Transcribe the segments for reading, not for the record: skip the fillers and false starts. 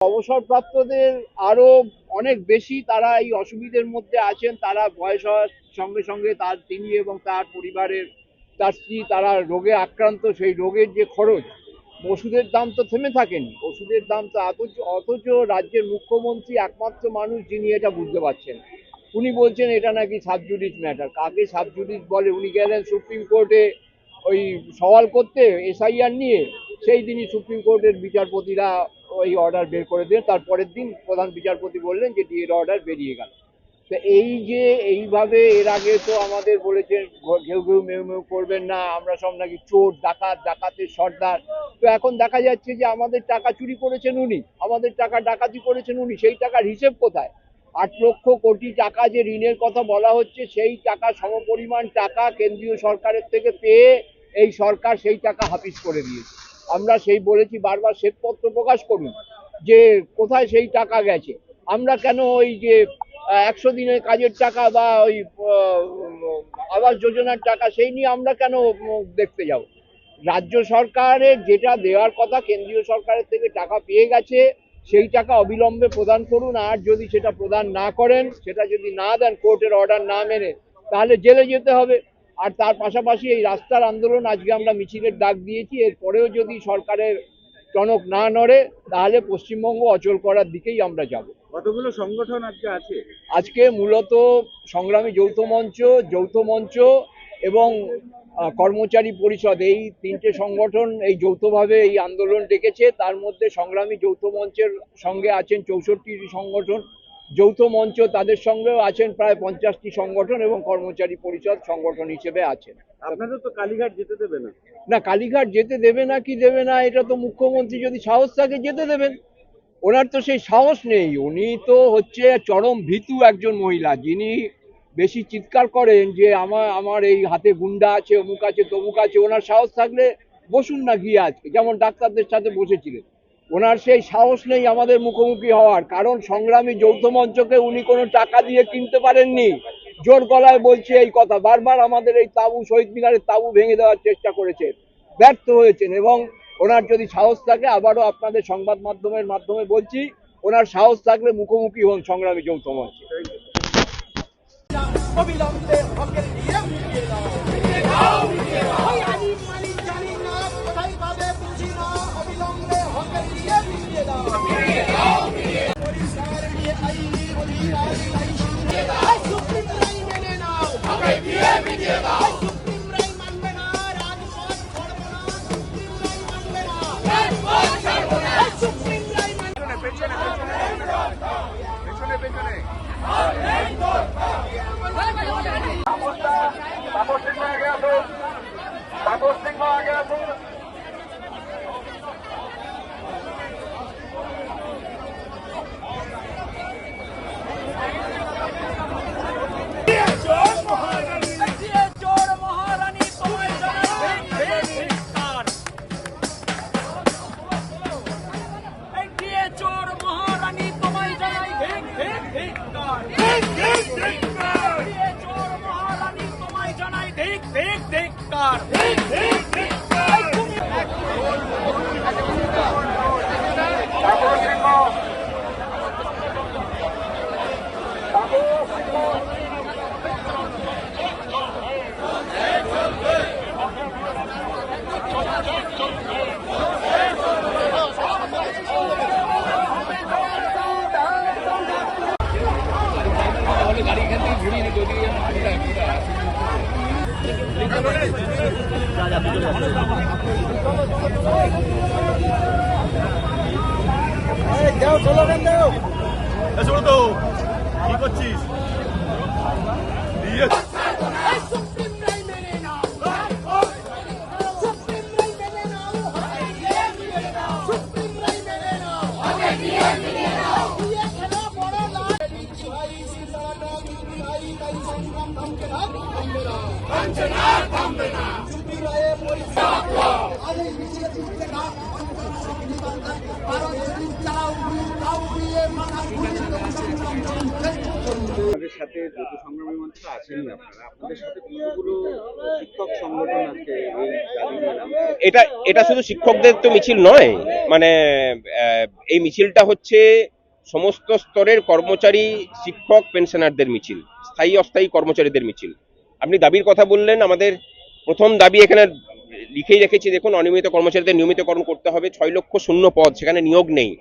অবসরপ্রাপ্তদের আরো অনেক বেশি তারা এই অসুবিধার মধ্যে আছেন। তারা বয়স হওয়ার সঙ্গে সঙ্গে তিনি এবং তার পরিবারের তার স্ত্রী তারা রোগে আক্রান্ত। সেই রোগের যে খরচ, ওষুধের দাম তো থেমে থাকেনি, ওষুধের দাম তো অথচ রাজ্যের মুখ্যমন্ত্রী একমাত্র মানুষ যিনি এটা বুঝতে পারছেন। উনি বলছেন এটা নাকি সাবজুডিস ম্যাটার। কাকে সাবজুডিস বলে? উনি গেলেন সুপ্রিম কোর্টে ওই সওয়াল করতে এসআইআর নিয়ে। সেই দিনই সুপ্রিম কোর্টের বিচারপতিরা ওই অর্ডার বের করে দিলেন। তারপরের দিন প্রধান বিচারপতি বললেন যে ডিএর অর্ডার বেরিয়ে গেল। তো এই যে এইভাবে এর আগে তো আমাদের বলেছেন ঘেউ ঘেউ মেউ মেউ করবেন না, আমরা সব নাকি চোর, ডাকাতের সর্দার। তো এখন দেখা যাচ্ছে যে আমাদের টাকা চুরি করেছেন উনি, আমাদের টাকা ডাকাতি করেছেন উনি। সেই টাকার হিসেব কোথায়? 8 লক্ষ কোটি টাকা যে ঋণের কথা বলা হচ্ছে, সেই টাকা সমপরিমাণ টাকা কেন্দ্রীয় সরকারের থেকে পেয়ে এই সরকার সেই টাকা হাফিজ করে দিয়েছে। আমরা সেই বলেছি বারবার, শ্বেতপত্র প্রকাশ করুন যে কোথায় সেই টাকা গেছে। আমরা কেন ওই যে 100 দিনের কাজের টাকা বা ওই আবাস যোজনার টাকা সেই নিয়ে আমরা কেন দেখতে যাব? রাজ্য সরকারের যেটা দেওয়ার কথা, কেন্দ্রীয় সরকারের থেকে টাকা পেয়ে গেছে, সেই টাকা অবিলম্বে প্রদান করুন। আর যদি সেটা প্রদান না করেন, সেটা যদি না দেন কোর্টের অর্ডার না মেনে, তাহলে জেলে যেতে হবে। আর তার পাশাপাশি এই রাস্তার আন্দোলন, আজকে আমরা মিছিলের ডাক দিয়েছি, এরপরেও যদি সরকারের টনক না নড়ে তাহলে পশ্চিমবঙ্গ অচল করার দিকেই আমরা যাব। কতগুলো সংগঠন আজকে আছে? আজকে মূলত সংগ্রামী যৌথ মঞ্চ এবং কর্মচারী পরিষদ, এই 3টে সংগঠন এই যৌথভাবে এই আন্দোলন ডেকেছে। তার মধ্যে সংগ্রামী যৌথ মঞ্চের সঙ্গে আছেন 64টি সংগঠন, যৌথ মঞ্চ তাদের সঙ্গেও আছেন প্রায় 50টি সংগঠন, এবং কর্মচারী পরিষদ সংগঠন হিসেবে আছেন। আপনাদের তো কালীঘাট যেতে দেবে না? না, কালীঘাট যেতে দেবে না কি দেবে না, এটা তো মুখ্যমন্ত্রী যদি সাহস থাকে যেতে দেবেন। ওনার তো সেই সাহস নেই। উনি তো হচ্ছে চরম ভীতু একজন মহিলা, যিনি বেশি চিৎকার করেন যে আমার এই হাতে গুন্ডা আছে, অমুক আছে, তমুক আছে। ওনার সাহস থাকলে বসুন না গিয়ে আজকে, যেমন ডাক্তারদের সাথে বসেছিলেন। ওনার সেই সাহস নেই আমাদের মুখোমুখি হওয়ার, কারণ সংগ্রামী যৌথ মঞ্চকে উনি কোনো টাকা দিয়ে কিনতে পারেননি। জোর গলায় বলছে এই কথা, বারবার আমাদের এই তাঁবু, শহীদ মিনারের তাঁবু ভেঙে দেওয়ার চেষ্টা করেছেন, ব্যর্থ হয়েছেন। এবং ওনার যদি সাহস থাকে, আবারও আপনাদের সংবাদ মাধ্যমের মাধ্যমে বলছি, ওনার সাহস থাকলে মুখোমুখি হন সংগ্রামী যৌথ মঞ্চে। অবিলম্বে হকের নিয়ম ফিরিয়ে দাও। ওই আলিম মালিক জানি না, কোথায় পাবে বুঝি না, অবিলম্বে হকের নিয়ম ফিরিয়ে দাও। পরিষ্কার নিয়ে আইনি অধিকার নাই সঙ্গে দাও। সুপ্রিম রায় মেনে নাও, হকের নিয়ম ফিরিয়ে দাও। সুপ্রিম রায় মানবে না, রাজপথ ছাড়বো না। সুপ্রিম রায় মানবে না, রাজপথ ছাড়বো না। সুপ্রিম রায় মানবে না। পেছনে তাপস সিংহ আগে আসুন। গাড়ি এখান থেকে ঘুরিয়ে নিতে তো কি করছিস? সুপ্রিম রায় মেনে নাও, সুপ্রিম রায় মেনে নাও, সুপ্রিম রায় মেনে নাও, দিয়ে খেলো বড় লাল। সংগ্রাম থামবে না, থামবে না। চুপি রায়ে পরিষ্কার আরে মিছিল দিতে না, ভারত চালাও তাও দিয়ে মাথা ঘুরিয়ে সংগ্রাম চলছে। সাথে যৌথ সংগ্রামী মঞ্চে আছেন আপনারা, আপনাদের সাথে কতগুলো শিক্ষক সংগঠন আজকে এই দাবি নিয়ে নামছে? এটা শুধু শিক্ষকদের তো মিছিল নয়, মানে এই মিছিলটা হচ্ছে সমস্ত স্তরের কর্মচারী, শিক্ষক, পেনশনারদের মিছিল, স্থায়ী অস্থায়ী কর্মচারীদের মিছিল। আপনি দাবির কথা বললেন, আমাদের প্রথম দাবি এখানে লিখেই রেখেছি, দেখুন, অনিয়মিত কর্মচারীদের নিয়মিতকরণ করতে হবে। 6 লক্ষ শূন্য পদ, সেখানে নিয়োগ নেই।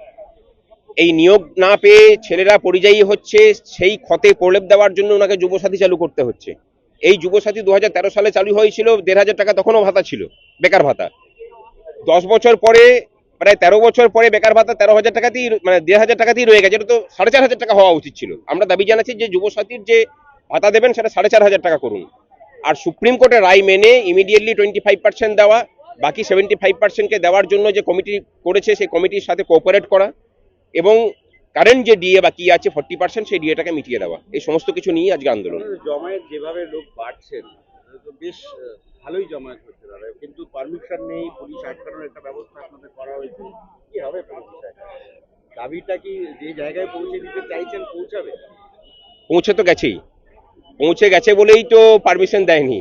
এই নিয়োগ না পেয়ে ছেলেরা পরিযায়ী হচ্ছে, সেই ক্ষতে প্রলেপ দেওয়ার জন্য ওনাকে যুবসাথী চালু করতে হচ্ছে। এই যুবসাথী 2013 সালে চালু হয়েছিল, 1,500 টাকা তখনও ভাতা ছিল, বেকার ভাতা। 10 বছর পরে, প্রায় 13 বছর পরে বেকার ভাতা 13,000 টাকাতেই, মানে 1,500 টাকাতেই রয়ে গেছে। এটা তো 4,500 টাকা হওয়া উচিত ছিল। আমরা দাবি জানাচ্ছি যে যুবসাথীর যে ভাতা দেবেন সেটা 4,500 টাকা করুন। আর সুপ্রিম কোর্টের রায় মেনে ইমিডিয়েটলি 25% দেওয়া, বাকি 75%কে দেওয়ার জন্য যে কমিটি করেছে সেই কমিটির সাথে কোঅপারেট করা, এবং কারেন্ট যে ডিএ বাকি আছে 40%, সেই ডিএটাকে মিটিয়ে দেওয়া। এই সমস্ত কিছু নিয়ে আজকে আন্দোলন। জমায়েত যেভাবে লোক বাড়ছেন, তো বেশ ভালোই জমায়েত হচ্ছে দাদা, কিন্তু পারমিশন নেই, পুলিশ আটকানোর একটা ব্যবস্থা আপনাদের করা হয়েছে, কি হবে বিষয়টা? দাবিটা কি যে জায়গায় পৌঁছে দিতে চাইছেন পৌঁছাবে? পৌঁছে তো গেছেই, পৌঁছে গেছে বলেই তো পারমিশন দেয়নি।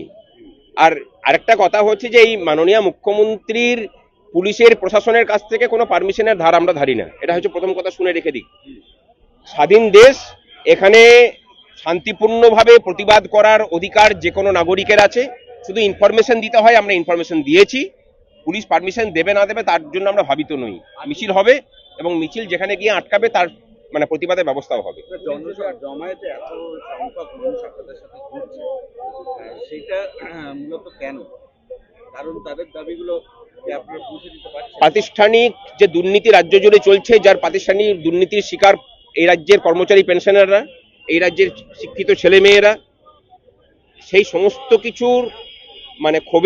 আর আরেকটা কথা হচ্ছে যে এই মাননীয় মুখ্যমন্ত্রীর, পুলিশের, প্রশাসনের কাছ থেকে কোনো পারমিশনের ধার আমরা ধারি না। এটা হচ্ছে প্রথম কথা, শুনে রেখে দিই। স্বাধীন দেশ, এখানে শান্তিপূর্ণভাবে প্রতিবাদ করার অধিকার যে কোনো নাগরিকের আছে। শুধু ইনফরমেশন দিতে হয়, আমরা ইনফরমেশন দিয়েছি। পুলিশ পারমিশন দেবে না দেবে তার জন্য আমরা ভাবিত নই। মিছিল হবে এবং মিছিল যেখানে গিয়ে আটকাবে তার মানে প্রতিবাদের ব্যবস্থাও হবে। জমায়েতে এত সংখ্যক মানুষ আপনাদের সাথে ঘুরছে, সেটা মূলত কেন? কারণ তাদের দাবিগুলো কি আপনারা পৌঁছে দিতে পারছেন? প্রাতিষ্ঠানিক যে দুর্নীতি রাজ্য জুড়ে চলছে, যার প্রাতিষ্ঠানিক দুর্নীতির শিকার এই রাজ্যের কর্মচারী, পেনশনাররা, এই রাজ্যের শিক্ষিত ছেলে মেয়েরা, সেই সমস্ত কিছুর মানে ক্ষোভের